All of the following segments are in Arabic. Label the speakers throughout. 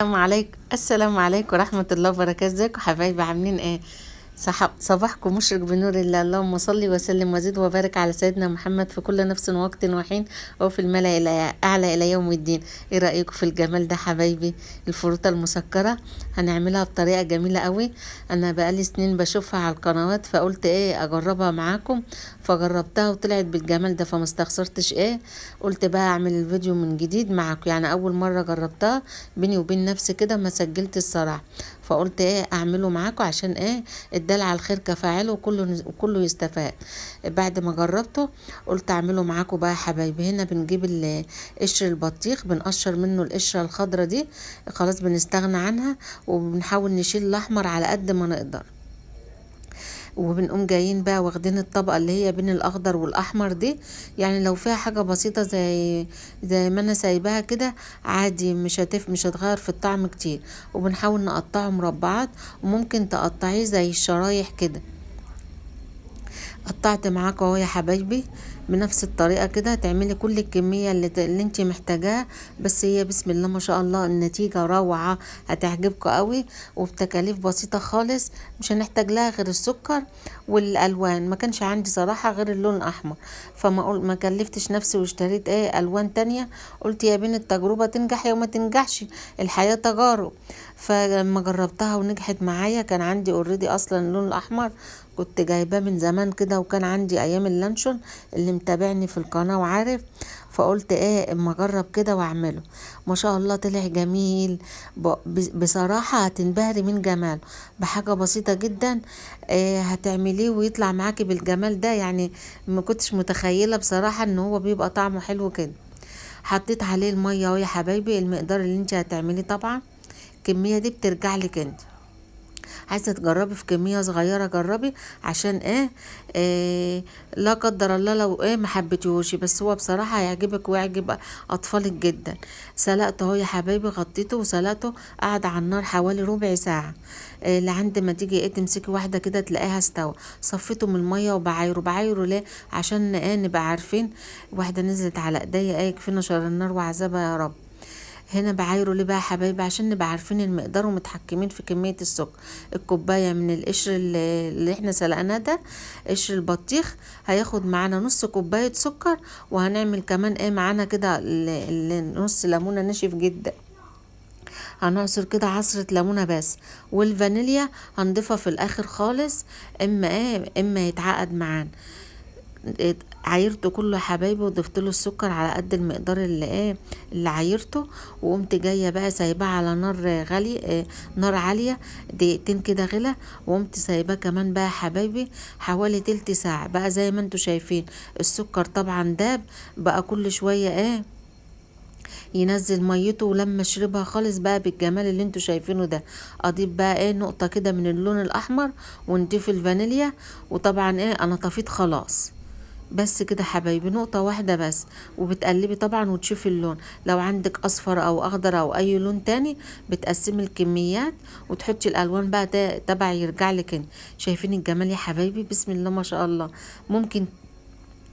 Speaker 1: السلام عليكم ورحمة الله وبركاته. ازيكم حبايبي؟ عاملين ايه؟ صباحكم مشرق بنور الله. اللهم صل وسلم وزد وبارك على سيدنا محمد في كل نفس ووقت وحين وفي الملأ الأعلى إلى يوم الدين. ايه رأيكم في الجمال ده حبايبي؟ الفروتة المسكرة هنعملها بطريقة جميلة قوي. انا بقالي سنين بشوفها على القنوات، فقلت ايه اجربها معاكم، فجربتها وطلعت بالجمال ده، فما استخسرتش ايه، قلت بقى اعمل الفيديو من جديد معاكم. يعني اول مرة جربتها بيني وبين نفسي كده، ما سجلت الصراحة، فقلت ايه اعمله معاكم عشان ايه الدال على الخير كفاعله وكله يستفاد. بعد ما جربته قلت اعمله معاكم بقى يا حبايبي. هنا بنجيب قشر البطيخ، بنقشر منه القشرة الخضرة دي، خلاص بنستغنى عنها، وبنحاول نشيل الاحمر على قد ما نقدر. وبنقوم جايين بقى واخدين الطبقة اللي هي بين الاخضر والاحمر دي، يعني لو فيها حاجة بسيطة زي ما انا سايباها كده عادي، مش هتغير في الطعم كتير. وبنحاول نقطعه مربعات، وممكن تقطعيه زي الشرايح كده. قطعت معاكم اهو يا حبايبي، بنفس الطريقه كده تعملي كل الكميه اللي انت محتاجاها. بس هي بسم الله ما شاء الله النتيجه روعه، هتعجبكم قوي، وبتكاليف بسيطه خالص. مش هنحتاج لها غير السكر والالوان. ما كانش عندي صراحه غير اللون الاحمر، ما كلفتش نفسي واشتريت ايه الوان تانية. قلت يا بين التجربه تنجح يا ما تنجحش، الحياه تجارب. فلما جربتها ونجحت معايا، كان عندي اوريدي اصلا اللون الاحمر، كنت جايباه من زمان كده، وكان عندي ايام اللانشون اللي متابعني في القناة وعارف. فقلت ايه اما اجرب كده واعمله. ما شاء الله طلع جميل. بصراحة هتنبهري من جماله، بحاجة بسيطة جدا. هتعمليه ويطلع معاكي بالجمال ده. يعني ما كنتش متخيلة بصراحة ان هو بيبقى طعمه حلو كده. حطيت عليه المية اهو يا حبايبي، المقدار اللي انت هتعمليه طبعا، الكمية دي بترجع لك انت. عايزه تجربي في كميه صغيره جربي، عشان إيه لا قدر الله لو ايه ما حبيتيهوش، بس هو بصراحه هيعجبك ويعجب اطفالك جدا. سلقته اهو يا حبايبي، غطيته وسلقته، قعد على النار حوالي ربع ساعه. لعند ما تيجي ايه تمسكي واحده كده تلاقيها استوى. صفيته من الميه وبعايره ليه؟ عشان ايه نبقى عارفين. واحده نزلت على ايديا، ايه يكفينا شر النار وعذابها يا رب. هنا بعايره ليه بقى يا حبايبي؟ عشان نبقى عارفين المقدار ومتحكمين في كمية السكر. الكوباية من القشر اللي احنا سلقناه ده، قشر البطيخ، هياخد معانا نص كوباية سكر. وهنعمل كمان ايه معانا كده نص ليمونة نشف جدا، هنعصر كده عصرة ليمونة بس. والفانيليا هنضيفها في الاخر خالص، اما يتعقد معانا. عايرته كله يا حبايبي، وضفت له السكر على قد المقدار اللي عايرته. وقمت جايه بقى سايباه على نار غالي، نار عاليه، دقيقتين كده غلا. وقمت سايباه كمان بقى يا حبايبي حوالي تلت ساعه. بقى زي ما انتوا شايفين السكر طبعا داب، بقى كل شويه ينزل ميته. ولما اشربها خالص بقى بالجمال اللي انتوا شايفينه ده، اضيف بقى نقطه كده من اللون الاحمر، ونضيف الفانيليا. وطبعا انا طفيت خلاص، بس كده حبايبي، نقطة واحدة بس. وبتقلبي طبعا وتشوفي اللون، لو عندك اصفر او اخضر او اي لون تاني بتقسمي الكميات وتحطي الالوان بقى تبع يرجع لك انت. شايفين الجمال يا حبايبي؟ بسم الله ما شاء الله. ممكن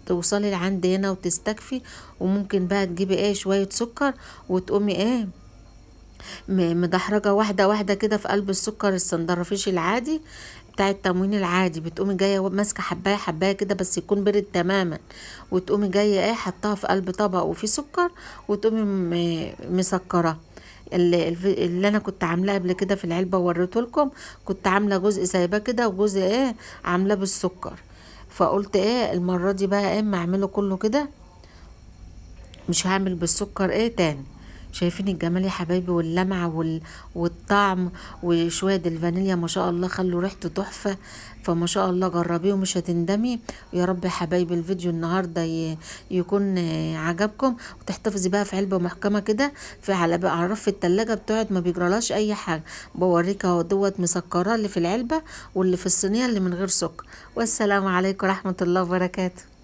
Speaker 1: توصلي لعند هنا وتستكفي، وممكن بقى تجيبي شوية سكر، وتقومي مدحرجة واحدة واحدة كده في قلب السكر السندرفيش العادي بتاع التموين العادي. بتقومي جايه ماسكه حبايه حبايه كده، بس يكون برد تماما. وتقومي جايه حطاها في قلب طبق وفيه سكر، وتقومي مسكره. اللي انا كنت عاملاه قبل كده في العلبه ووريته لكم، كنت عامله جزء سايباه كده وجزء عاملاه بالسكر. فقلت المره دي بقى اما اعمله كله كده، مش هعمل بالسكر تاني. شايفين الجمال يا حبايبي؟ واللمعة والطعم وشوية الفانيليا ما شاء الله خلوا ريحته تحفة. فما شاء الله جربيه ومش هتندمي. يا رب يا حبايبي الفيديو النهاردة يكون عجبكم. وتحتفظي بقى في علبة محكمة كده، على رف التلاجة بتقعد ما بيجرلاش اي حاجة. بوريك اهو دوت مسكرة اللي في العلبة، واللي في الصينية اللي من غير سكر. والسلام عليكم ورحمة الله وبركاته.